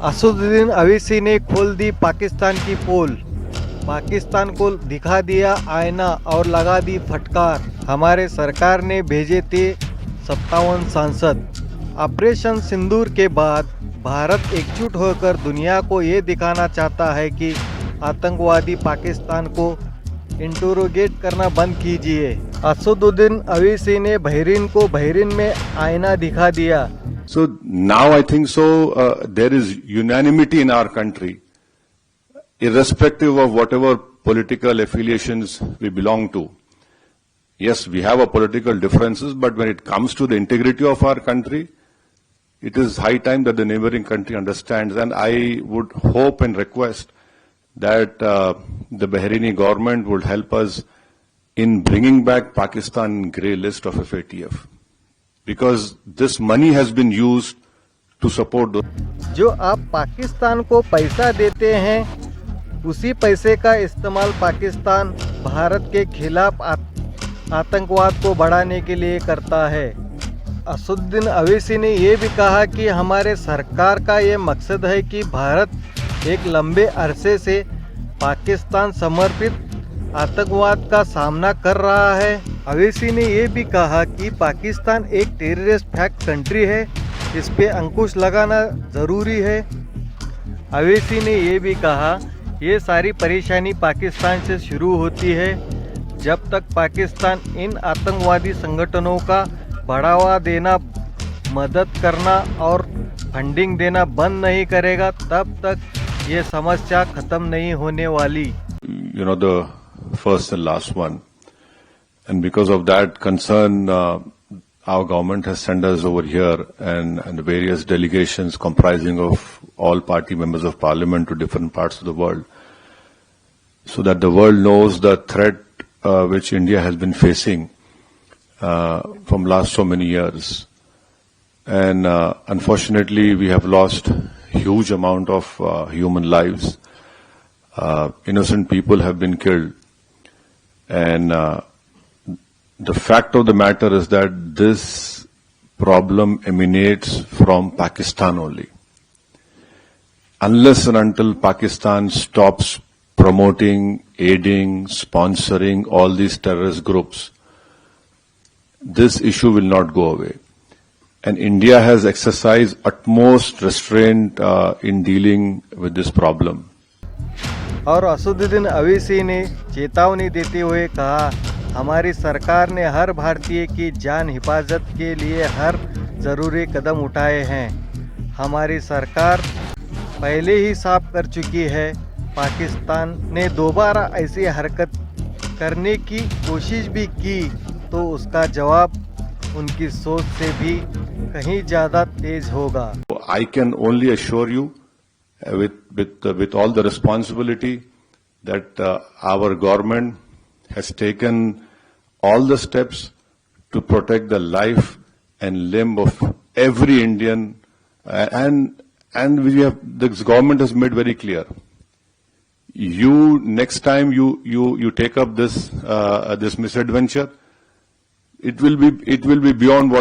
असदुद्दीन अवीसी ने खोल दी पाकिस्तान की पोल। पाकिस्तान को दिखा दिया आईना और लगा दी फटकार। हमारे सरकार ने भेजे थे 57 सांसद। ऑपरेशन सिंदूर के बाद भारत एकजुट होकर दुनिया को ये दिखाना चाहता है कि आतंकवादी पाकिस्तान को इंटरोगेट करना बंद कीजिए। असदुद्दीन अवीसी ने बहरीन को बहरीन में आईना दिखा दिया। So now I think there is unanimity in our country, irrespective of whatever political affiliations we belong to. Yes, we have our political differences, but when it comes to the integrity of our country, it is high time that the neighboring country understands, and I would hope and request that the Bahraini government would help us in bringing back Pakistan grey list of FATF. Because this money has been used to support those. जो आप पाकिस्तान को पैसा देते हैं उसी पैसे का इस्तेमाल पाकिस्तान भारत के खिलाफ आतंकवाद को बढ़ाने के लिए करता है। असदुद्दीन अवीसी ने ये भी कहा कि हमारे सरकार का ये मकसद है कि भारत एक लंबे अरसे से पाकिस्तान समर्पित आतंकवाद का सामना कर रहा है। अवीसी ने ये भी कहा कि पाकिस्तान एक टेररिस्ट फैक्ट कंट्री है, इस पे अंकुश लगाना ज़रूरी है। अवीसी ने ये भी कहा ये सारी परेशानी पाकिस्तान से शुरू होती है। जब तक पाकिस्तान इन आतंकवादी संगठनों का बढ़ावा देना, मदद करना और फंडिंग देना बंद नहीं करेगा, तब तक ये समस्या ख़त्म नहीं होने वाली। The first and last one. And because of that concern, our government has sent us over here and various delegations comprising of all party members of parliament to different parts of the world, so that the world knows the threat which India has been facing from last so many years. And unfortunately, we have lost huge amount of human lives. Innocent people have been killed. And the fact of the matter is that this problem emanates from Pakistan only. Unless and until Pakistan stops promoting, aiding, sponsoring all these terrorist groups, this issue will not go away. And India has exercised utmost restraint in dealing with this problem. और असदुद्दीन अवीसी ने चेतावनी देते हुए कहा, हमारी सरकार ने हर भारतीय की जान हिफाजत के लिए हर ज़रूरी कदम उठाए हैं। हमारी सरकार पहले ही साफ कर चुकी है। पाकिस्तान ने दोबारा ऐसी हरकत करने की कोशिश भी की तो उसका जवाब उनकी सोच से भी कहीं ज़्यादा तेज होगा। I can only assure you with all the responsibility that our government has taken all the steps to protect the life and limb of every Indian, and this government has made very clear. You next time you take up this misadventure, it will be beyond what